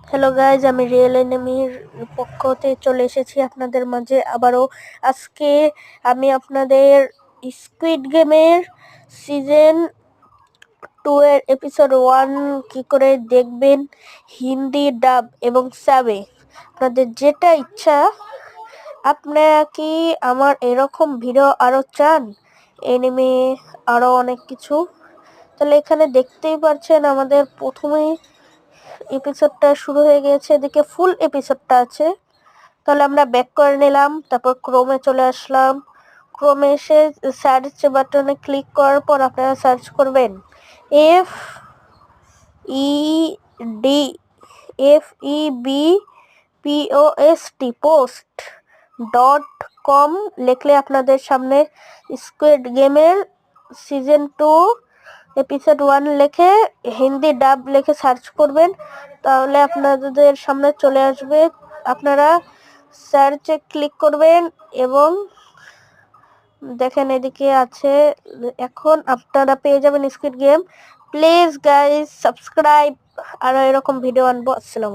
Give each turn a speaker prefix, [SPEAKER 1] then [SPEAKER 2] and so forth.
[SPEAKER 1] Hello guys, আমি real এনিমির পক্ষতে চলে এসেছি আপনাদের মাঝে আবারও। আজকে আমি আপনাদের স্কুইড গেমের সিজন 2 এর এপিসোড 1 কি করে দেখবেন হিন্দি ডাব এবং সাবে, আপনাদের যেটা ইচ্ছা। আপনারা কি আমার এরকম ভিডিও আরো চান, এনিমি আরো অনেক কিছু? তাহলে এখানে দেখতেই পাচ্ছেন আমাদের প্রথমেই এপিসোডটা শুরু হয়ে গেছে, এদিকে ফুল এপিসোডটা আছে। তাহলে আমরা ব্যাক করে নিলাম, তারপর ক্রোমে চলে আসলাম। ক্রোমে এসে সার্চ বাটনে ক্লিক করার পর আপনারা সার্চ করবেন FED FEBPOST post.com লিখলে আপনাদের সামনে স্কুইড গেমের সিজন 2 এপিসোড 1 লিখে হিন্দি ডাব লিখে সার্চ করবেন, তাহলে আপনাদের সামনে চলে আসবে। আপনারা সার্চে ক্লিক করবেন এবং দেখেন এদিকে আছে। এখন আপনারা পেয়ে যাবেন squid game. Please guys subscribe, আর এরকম ভিডিও আনবো। আসসালামু